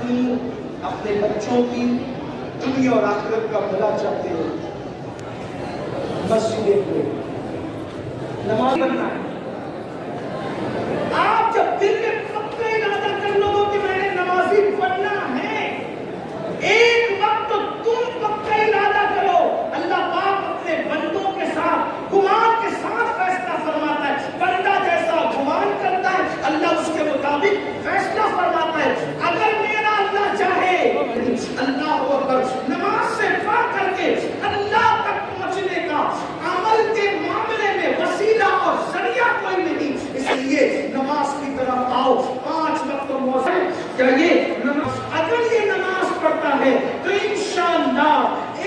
اپنی اپنے بچوں کی دنیا اور آخرت کا بھلا چاہتے ہو، مسجد کو نماز پڑھنا ہے۔ آپ جب دل میں پکا ارادہ کر لو کہ میں نے نمازی پڑھنا ہے، ایک وقت تم پکا ارادہ کرو، اللہ پاک اپنے بندوں کے ساتھ گمان کے ساتھ فیصلہ فرماتا ہے۔ بندہ جیسا گمان کرتا ہے اللہ اس کے مطابق فیصلہ فرماتا ہے۔ اگر میرا اللہ چاہے اللہ اکبر نماز سے پڑھ کر کے اللہ تک پہنچنے کا عمل کے معاملے میں وسیلہ اور ذریعہ کوئی نہیں، اس لیے نماز کی طرف آؤ۔ 5 وقت موزن چاہیے نماز، اگر یہ نماز پڑھتا ہے تو انشاءاللہ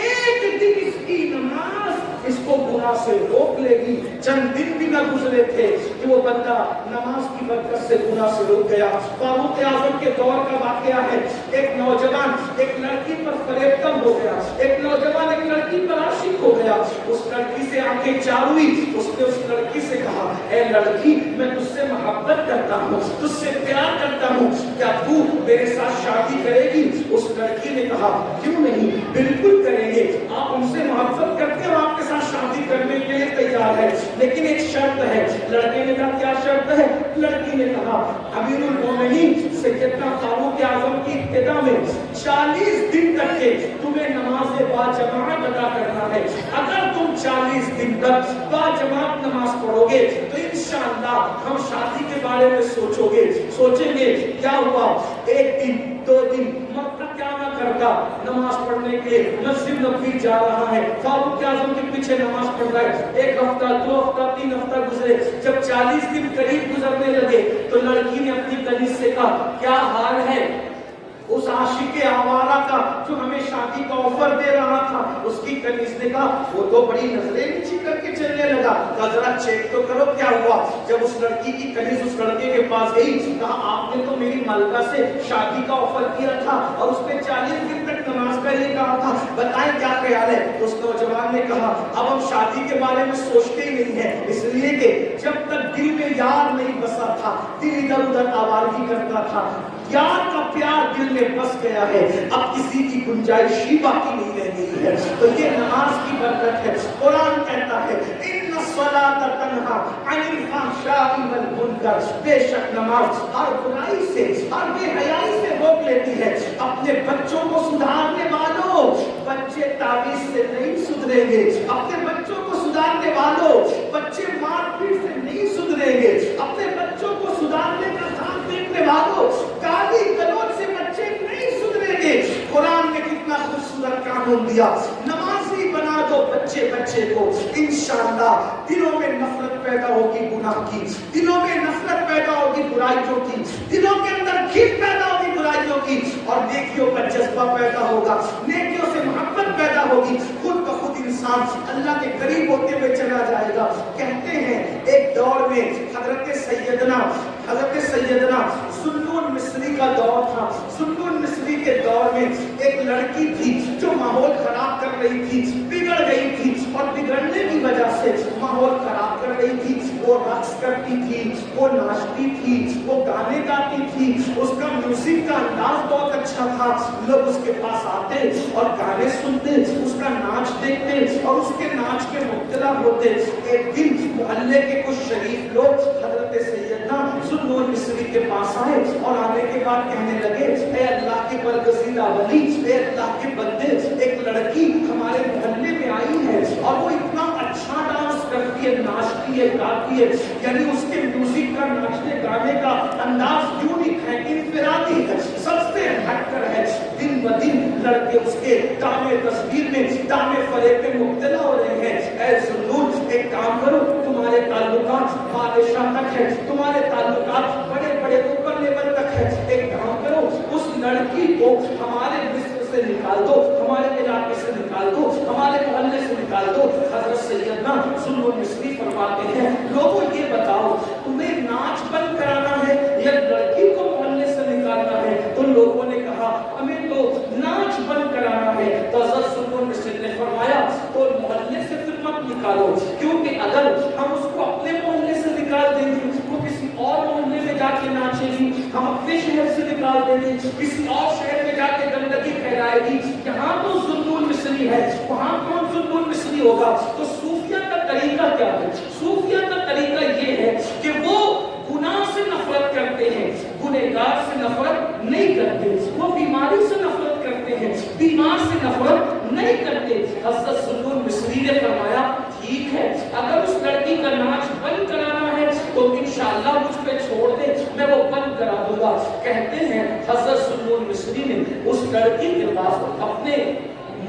ایک دن اس کی نماز اس کو گناہ سے روک لے گی۔ چند دن بھی نہ گزرے تھے کہ وہ بندہ نماز کی برکت سے گناہ سے روک گیا۔ فاروق اعظم کے دور کا واقعہ ہے، ایک نوجوان ایک لڑکی پر فریب کم ہو گیا، ایک نوجوان ایک لڑکی پر عاشق ہو گیا، اس لڑکی سے آنکھیں چار ہوئی، اس نے اس لڑکی سے کہا اے لڑکی میں تجھ سے محبت کرتا ہوں، تجھ سے پیار کرتا ہوں، کیا تو میرے ساتھ شادی کرے گی؟ اس لڑکی نے کہا کیوں نہیں، بالکل کریں گے، آپ ان سے محبت کرتے ہو، آپ کے ساتھ شادی کرنے کے لیے تیار ہے، لیکن ایک شرط ہے۔ لڑکے نے کہا کیا شرط ہے؟ لڑکی نے کہا امیر المومنین سیدنا فاروق اعظم کی ابتدا میں 40 دن تک کے تمہیں نماز باجماعت ادا کرنا ہے، اگر تم 40 دن تک باجماعت نماز پڑھو گے تو انشاءاللہ ہم شادی کے بارے میں سوچیں گے۔ کیا ہوا؟ 1 دن 2 دن مکہ کیا نہ کرتا، نماز پڑھنے کے مسجد نبوی جا رہا ہے، فاروق اعظم کے پیچھے نماز پڑھ رہا ہے۔ 1 ہفتہ 2 ہفتہ 3 ہفتہ گزرے، جب 40 دن قریب گزرنے لگے تو لڑکی نے اپنی کنیز سے کہا کیا حال ہے اس عاشق آوارہ کا جو ہمیں شادی کا آفر دے رہا تھا؟ اس کی کنیز نے کہا وہ تو بڑی نظریں نیچی کر کے چلنے لگا، ذرا چیک تو کرو کیا ہوا۔ جب اس لڑکی کی کنیز اس لڑکے کے پاس گئی، کہا آپ نے تو میری مالکہ سے شادی کا آفر کیا تھا اور اس نے 40 دن تک نماز کا یہ کہا تھا، بتائیں کیا خیال ہے؟ تو اس نوجوان نے کہا اب ہم شادی کے بارے میں سوچتے ہی نہیں ہیں، اس لیے کہ جب تک دل میں یار نہیں بسا تھا دل ادھر ادھر آوارگی کرتا تھا، یار کا پیار دل میں بس گیا ہے، اب کسی کی گنجائش ہی باقی نہیں رہ گئی ہے۔ تو یہ نماز کی برکت ہے۔ قرآن کہتا ہے ان الصلاۃ تنہی عن الفحشاء والمنکر، بے شک نماز ہر برائی سے ہر بے حیائی سے روک لیتی ہے۔ اپنے بچوں کو سدھارنے والوں، بچے تعویذ سے نہیں سدھریں گے، اپنے بچوں کو سدھارنے والوں، بچے مار پیٹ سے نہیں سدھریں گے، اپنے بچوں کو سدھارنے کا کام دیکھنے والوں گالی گلوچ سے بچے نہیں سدھریں گے۔ قرآن نے کتنا خوبصورت قانون دیا، نمازی بنا دو بچے کو، انشاءاللہ دلوں میں نفرت پیدا ہوگی گناہ کی، دلوں میں نفرت پیدا ہوگی برائیوں کی، دلوں کے اندر گھن پیدا ہوگی برائیوں کی، اور نیکیوں کا جذبہ پیدا ہوگا، نیکیوں سے محبت پیدا ہوگی، خود بخود انسان اللہ کے قریب ہوتے ہوئے چلا جائے گا۔ کہتے ہیں ایک دور میں حضرت سیدنا سنون مصری کا دور تھا۔ سنون مصری کے دور میں ایک لڑکی تھی جو ماحول خراب کر رہی تھی، بگڑ گئی تھی، اور بگڑنے کی وجہ سے ماحول خراب کر رہی تھی۔ وہ رقص کرتی تھی، وہ ناچتی تھی، وہ گانے گاتی تھی، اس کا میوزک کا انداز بہت اچھا تھا، لوگ اس کے پاس آتے اور گانے سنتے، اس کا ناچ دیکھتے اور اس کے ناچ کے مبتلا ہوتے۔ ایک دن محلے کے کچھ شریف لوگ حضرت سیدنا سنون مصری کے پاس آئے اور آنے کے بعد کہنے لگے اے اللہ کے برگزیدہ ولی، اے اللہ کے بندے، ایک لڑکی ہمارے محلے میں آئی ہے اور وہ اتنا اچھا ڈانس کرتی ہے، ناچتی ہے، گاتی ہے، یعنی اس کے میوزک کا ناچنے گانے کا انداز یونیک ہے، انفرادی ہے، سب سے ہٹ کر ہے۔ دن بدن لڑکے اس کے دامے تصویر میں دامے فریب میں مبتلا ہو رہے ہیں۔ اے سنون ایک کام کرو، تمہارے تعلقات بادشاہ تک ہے، تمہارے تعلقات بڑے بڑے اوپر لیول تک ہے، ایک کام کرو اس لڑکی کو ہمارے مصر سے نکال دو، ہمارے علاقے سے نکال دو، ہمارے محلے سے نکال دو۔ حضرت سیدنا سنون مصری فرماتے ہیں لوگوں یہ بتاؤ تمہیں ناچ بند کرانا ہے یا لڑکی کو محلے سے نکالنا ہے؟ تو لوگوں نے کہا ہمیں تو ناچ بند کرانا ہے۔ تو حضرت سنون مصری نے فرمایا تو محلے سے پھر مت نکالو، کیونکہ اگر ہم اس کو اپنے محلے سے نکال دیں گے وہ کسی اور محلے میں جا کے ناچے گی، ہم اپنے شہر سے نکال دیں زمانے میں کسی اور شہر میں جا کے گندگی پھیلائے گی، یہاں تو ذوالنون مصری ہے، وہاں کون ذوالنون مصری ہوگا؟ تو صوفیہ کا طریقہ کیا ہے؟ صوفیہ کا طریقہ یہ ہے کہ وہ گناہ سے نفرت کرتے ہیں، گنہگار سے نفرت نہیں کرتے، وہ بیماری سے نفرت کرتے ہیں، بیمار سے نفرت نہیں کرتے۔ حضرت ذوالنون مصری نے فرمایا ٹھیک ہے، اگر اس لڑکی کا ناچ بند کرانا ہے تو انشاءاللہ مجھ پہ چھوڑ دے، میں وہ بند کرا دوں گا۔ کہتے ہیں حضرت ذوالنون مصری نے اس لڑکی کے پاس اپنے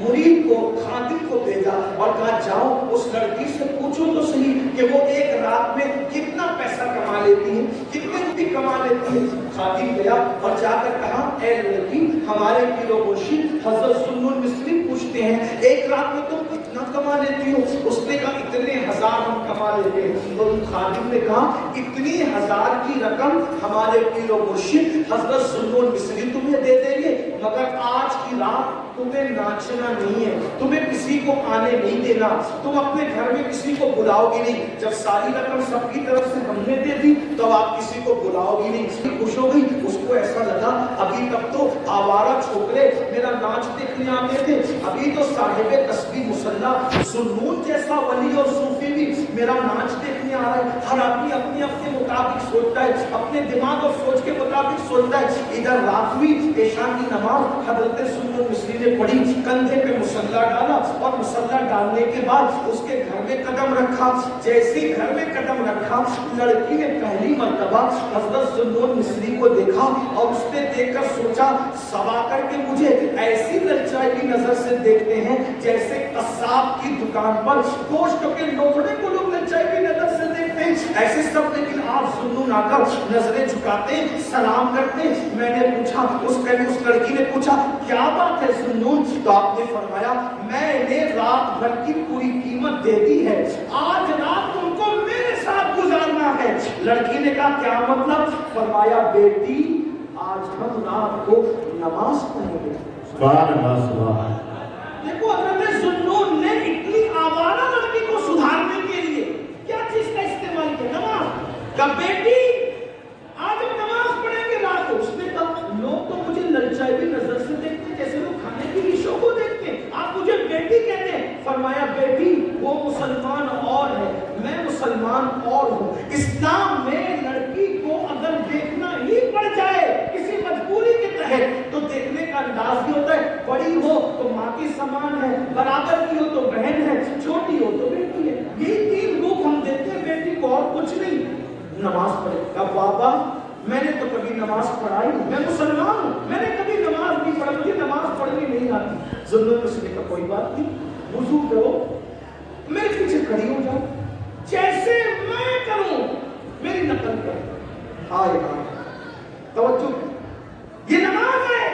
مرید کو، خادم کو بھیجا اور کہا جاؤ اس لڑکی سے پوچھو تو صحیح کہ وہ ایک رات میں کتنا پیسہ کما لیتی ہے، کتنے روپے کما لیتی ہے۔ خادم گیا اور جا کر کہا اے لڑکی، ہمارے کلو گوشی حضرت ذوالنون مصری پوچھتے ہیں ایک رات میں تم کتنا کما لیتی ہو؟ اس نے کہا اتنے ہزار ہم کما لیتے ہیں۔ تو خادم نے کہا اتنی ہزار کی رقم ہمارے کلو گوشی حضرت ذوالنون مصری تمہیں دے دیں گے، مگر آج کی رات تمہیں ناچنا نہیں ہے، تمہیں کسی کو آنے نہیں دینا، تم اپنے گھر میں کسی کو بلاؤ گی نہیں، جب ساری رقم سب کی طرف سے ہم نے دے دی تو آپ کسی کو بلاؤ گی نہیں۔ اس کی خوش ہو گئی، اس کو ایسا لگا ابھی تک تو آوارہ چھوکرے میرا ناچ دیکھنے آتے تھے، ابھی تو صاحب تسبیح مسلح ذوالنون جیسا ولی اور صوفی بھی میرا ناچ دیکھنے آ رہا ہے۔ ہر آدمی اپنے اپنے مطابق سوچتا ہے، اپنے دماغ اور سوچ کے مطابق سوچتا ہے۔ ادھر رات ہوئی، عشاء کی نماز حضرت ذوالنون مصری نے پڑھی، کندھے پہ مسلح ڈالا اور مسلح ڈالنے کے بعد اس کے گھر میں قدم رکھا۔ جیسے گھر میں قدم رکھا، لڑکی نے پہلی مرتبہ حضرت ذوالنون مصری کو دیکھا اور اس نے دیکھ کر سوچا سوا کر کے مجھے ایسی للچائی کی نظر سے دیکھتے ہیں جیسے قصاب کی دکان پر گوشت کے نوکڑے کو لوگ للچائی کی نظر سے دیکھتے ہیں، ایسے سب۔ لیکن آپ ذوالنون آ کر نظریں جھکاتے، سلام کرتے۔ میں نے پوچھا، اس لڑکی نے پوچھا کیا بات ہے ذوالنون؟ تو آپ نے فرمایا میں نے رات بھر کی پوری قیمت دے دی ہے، آج رات تم کو میرے ساتھ گزارنا ہے۔ لڑکی نے کہا کیا مطلب؟ فرمایا بیٹی آج ہم رات کو نماز پڑھیں گے۔ سبحان اللہ، سبحان اللہ۔ دیکھو حضرت ذوالنون نے اتنی آوارہ لڑکی کو سدھارنے کے لیے کیا چیز کا استعمال کیا؟ نماز کا۔ بیٹی آج ہم نماز پڑھیں گے رات کو۔ اس نے کہا لوگ تو مجھے للچائی بھی نظر سے دیکھتے جیسے لوگ کھانے کی ڈشوں کو دیکھتے ہیں، آپ مجھے بیٹی کہتے ہیں۔ فرمایا بیٹی وہ مسلمان اور ہے، میں مسلمان اور ہوں۔ اسلام میں لڑکی کو اگر دیکھنا ہی پڑ جائے کسی مجبوری کے تحت تو دیکھنے کا انداز یہ ہوتا ہے بڑی ہو تو ماں کی سامان ہے، برابر کی ہو تو بہن ہے، چھوٹی ہو تو بیٹی ہے۔ یہی تین روپ ہم دیتے ہیں بیٹی کو اور کچھ نہیں۔ نماز پڑھے کہا بابا میں نے تو کبھی نماز پڑھائی، میں مسلمان ہوں، میں نے کبھی نماز نہیں پڑھی، مجھے نماز پڑھنی نہیں آتی۔ ذوالنون مصری کا کوئی بات نہیں، وضو کرو، میرے پیچھے کھڑی ہو جاؤ، جیسے میں کروں میری نقل کرو۔ ہائے ہائے، توجہ، یہ نماز ہے،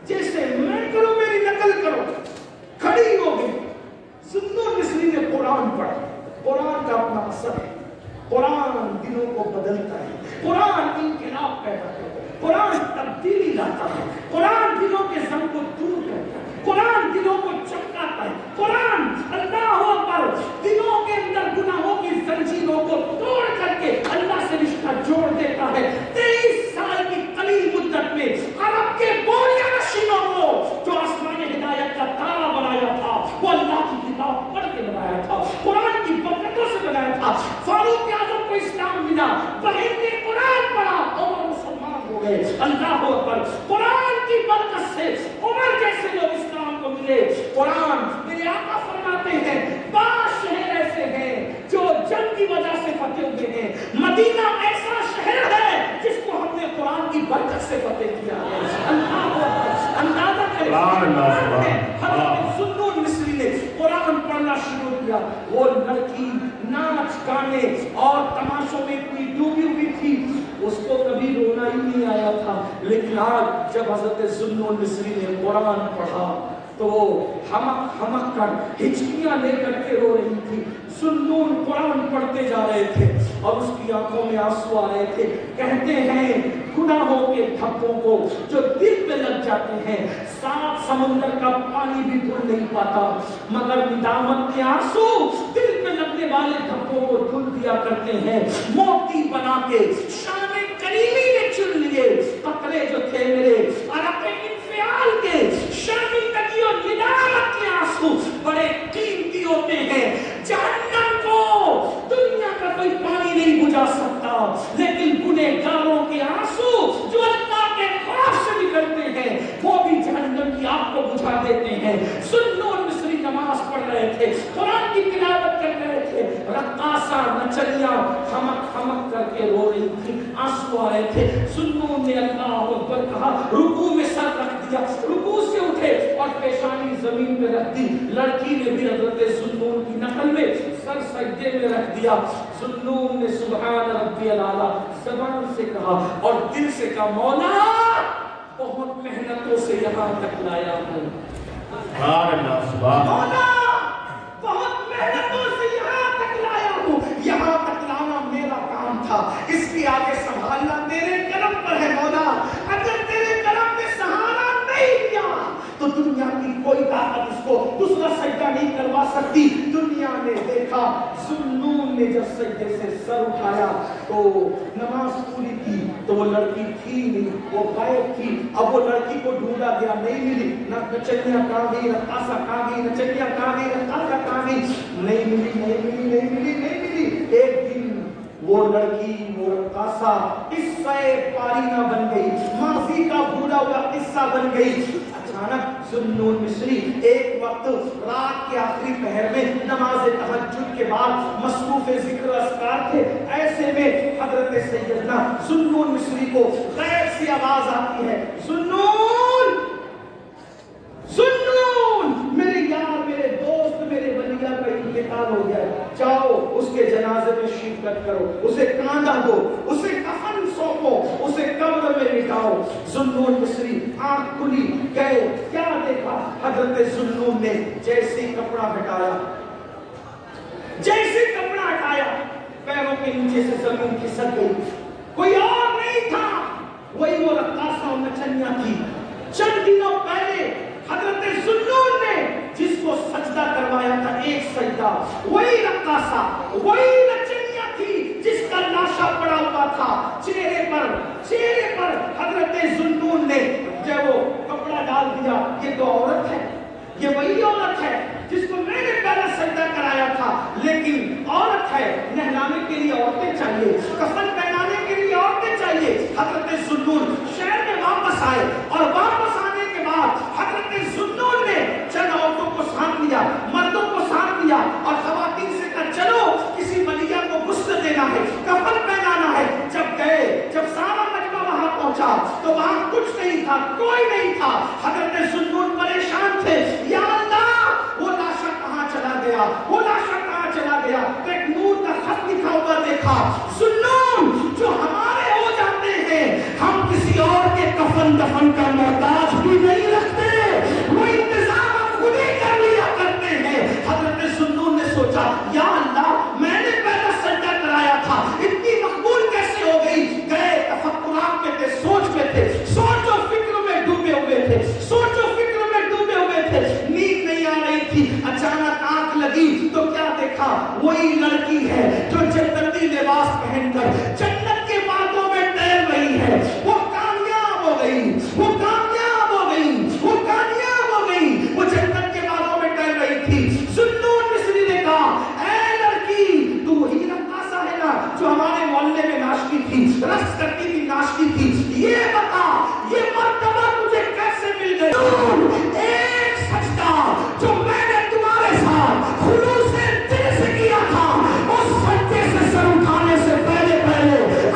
جیسے میں کروں میری نقل کرو۔ کھڑی ہو گئی۔ ذوالنون مصری نے قرآن پڑھا۔ قرآن کا اپنا اثر ہے، قرآن دلوں کو بدلتا ہے، قرآن انقلاب پیدا کرتا ہے، قرآن تبدیلی لاتا ہے، قرآن دلوں کے غم کو دور کرتا ہے، قرآن دلوں کو چمکاتا ہے، قرآن اللہ اکبر دلوں کے اندر گناہوں کی زنجیروں کو توڑ کر کے اللہ سے رشتہ جوڑ دیتا ہے۔ 23 سال کی قلیل مدت میں عرب کے بوریہ نشینوں کو جو آسمان ہدایت کا تارا بنایا تھا وہ اللہ کی کتاب پڑھ کے بنایا تھا، قرآن کی برکتوں سے بنایا تھا۔ فاروق اعظم کو اسلام ملا، بہن نے قرآن پڑھا اور مسلمان ہو گئے۔ اللہ اکبر، قرآن کی برکت سے عمر جیسے لوگ اسلام کو ملے۔ قرآن میرے آقا فرماتے ہیں 5 شہر ایسے ہیں جو جنگ کی وجہ سے فتح ہوئے ہیں، مدینہ ایسا شہر ہے جس کو ہم نے قرآن کی برکت سے فتح کیا ہے۔ اللہ اکبر، اندازہ کریں حضرت ذوالنون مصری نے قرآن پڑھنا شروع کیا۔ وہ لڑکی ناچ گانے اور تماشوں میں اتنی ڈوبی ہوئی تھی، اس کو کبھی رونا ہی نہیں آیا تھا، لیکن آج جب حضرت ذوالنون مصری نے قرآن پڑھا تو وہ ہمک کر ہچکیاں لے کر کے رو رہی تھی۔ ذوالنون قرآن پڑھتے جا رہے تھے اور اس کی آنکھوں میں آنسو آ رہے تھے۔ کہتے ہیں گناہوں کے دھبوں کو جو دل پہ لگ جاتے ہیں 7 سمندر کا پانی بھی دھل نہیں پاتا، مگر ندامت کے آنسو دل پہ لگنے والے دھبوں کو دھل دیا کرتے ہیں۔ موتی بنا کے شان کریمی نے چن لیے قطرے جو تھے میرے کو آئے تھے. ذوالنون نے اللہ اکبر کہا, رکوع میں سر رکھ دیا, رکوع سے اٹھے اور پیشانی زمین میں رکھ دی. لڑکی نے بھی حضرت ذوالنون کی نقل میں سر سجدے میں رکھ دیا. ذوالنون نے سبحان ربی الاعلیٰ زبان سے کہا اور دل سے کہا, مولا بہت محنتوں سے یہاں تک لایا ہوں. سبحان اللہ, سبحان اللہ. مولا بہت محنتوں سے یہاں تک لایا ہوں. یہاں تک لانا میرا کام تھا, اس کی آگے سنبھالنا تیرے کرم پر ہے. مولا اگر تیرے کرم نے سہارا نہیں دیا تو دنیا کی کوئی طاقت اس کو دوسرا سجدہ نہیں کروا سکتی. دنیا نے دیکھا ذوالنون نے جب سجدے سے سر اٹھایا تو نماز پوری کی تو وہ لڑکی تھی نہیں, وہ غائب تھی. اب وہ لڑکی کو ڈھونڈا گیا, نہیں ملی. نہ نچنیاں کہاں گئی, رقاصہ کہاں گئی, نچنیاں کہاں گئی, رقاصہ کہاں گئی, نہیں ملی, نہیں ملی, نہیں ملی, نہیں ملی. ایک دن وہ لڑکی, وہ رقاصہ قصہ پارینہ بن گئی, ماضی کا بھولا ہوا قصہ بن گئی. اچانک ذوالنون مصری ایک وقت رات کے آخری پہر میں نماز تہجد کے بعد مصروف ذکر اذکار تھے. ایسے میں حضرت سیدنا ذوالنون مصری کو غیب سے آواز آتی ہے, ذوالنون, ذوالنون, میرے یار, میرے دوست, میرے ولیہ کا انتقال ہو گیا, جاؤ اس کے جنازے میں شرکت کرو, اسے کاندھا دو, اسے کفن سونپو, اسے قبر میں لٹاؤ. ذوالنون مصری آنکھ کھلی, گئے, کیا دیکھا؟ حضرت ذوالنون نے جیسے کپڑا ہٹایا, جیسے کپڑا ہٹایا, پیروں کے نیچے سے زمین کھسک گئی. کوئی اور نہیں تھا, وہی وہ رقاصہ اور نچنیاں تھی. چند دنوں پہلے حضرت ذوالنون نے جس کو سجدہ کروایا تھا, ایک سجدہ, وہی رقاصہ, وہی نچنیاں تھی جس کا لاشا پڑا ہوا تھا چہرے پر. چہرے پر حضرت ذوالنون نے جب وہ کپڑا ڈال دیا, یہ تو عورت ہے, یہ وہی عورت ہے جس کو میں نے پہلا سجدہ کرایا تھا, لیکن عورت ہے, نہلانے کے لیے عورتیں چاہیے, کفن پہنانے کے لیے عورتیں چاہیے. حضرت ذوالنون شہر میں واپس آئے اور واپس آنے کے بعد حضرت ذوالنون نے چند عورتوں کو ساتھ لیا, مردوں کو ساتھ لیا اور خواتین سے کہا, چلو کسی ولیہ کو غسل دینا ہے, کفن پہنانا ہے. جب گئے, جب سارا مجمع وہاں پہنچا تو وہاں کچھ نہیں تھا, کوئی نہیں تھا. حضرت ذوالنون پریشان تھے, یا اللہ وہ لاشا کہاں چلا گیا, وہ لاشا کہاں چلا گیا. تو ایک نور کا خط لکھا ہوا دیکھا, ذوالنون جو ہمارے ہو جاتے ہیں ہم کسی اور کے کفن دفن کا محتاج بھی نہیں رکھتے, وہ انتظام ہم خود ہی کر لیا کرتے ہیں. حضرت ذوالنون نے سوچا, یا اللہ میں نے پہلا سجدہ کرایا تھا, اتنی مقبول کیسے ہو گئی. گئے, تفکرات میں تھے, سوچ میں تھے, سوچ و فکر میں ڈوبے ہوئے تھے, سوچ و فکر میں ڈوبے ہوئے تھے, نیند نہیں آ رہی تھی. اچانک آنکھ لگی تو کیا دیکھا, وہی لڑکی ہے جو جنتی لباس پہن کر جنت کے باغوں میں ٹہل رہی ہے. وہ کامیاب ہو گئی, وہ کامیاب ہو گئی, وہ کامیاب ہو گئی, وہ جنت کے باغوں میں ٹہل رہی تھی. ذوالنون مصری نے کہا, اے لڑکی, تو وہی رقاصہ ہے نا جو ہمارے محلے میں ناشتی تھی, رقص کرتی تھی, ناشتی تھی, یہ بتا یہ مرتبہ تجھے کیسے مل گئی. ایک سجدہ جو میں نے تمہارے ساتھ خلوص دل سے کیا تھا, اس سجدے سے سر اٹھانے سے پہلے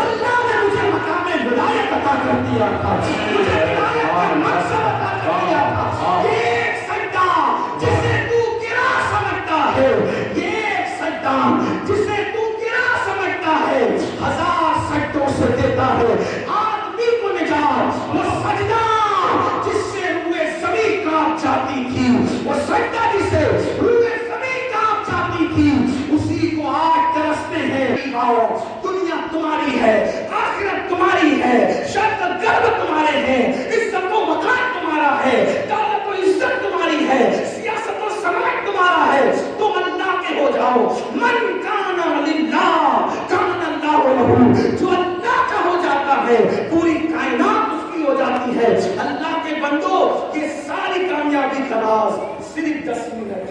اللہ نے مجھے مقام ولایت عطا کر دیا تھا, مجھے ولایت کا منصب عطا کر دیا تھا. یہ ایک سجدہ جسے تو گرا سمجھتا ہے, یہ ایک سجدہ جسے تو گرا سمجھتا ہے, 1000 سجدوں سے دیتا ہے آدمی کو نجات. وہ سجدہ جس سے روئے زمین کانپ جاتی تھی, وہ سجدہ جسے روئے زمین کانپ جاتی تھی, اسی کو آج ترستے ہیں. دنیا تمہاری ہے, آخرت تمہاری ہے, شرط گرب تمہارے ہیں, عزت و مقام تمہارا ہے, دولت و عزت تمہاری ہے, سیاست و سماج تمہارا ہے. تم اللہ کے ہو جاؤ. من کان للہ کان اللہ لہ, جو اللہ کا ہو جاتا ہے پوری کائنات اس کی ہو جاتی ہے. اللہ کے بندو, یہ ساری کامیابی کا راز صرف 10 منٹ ہے.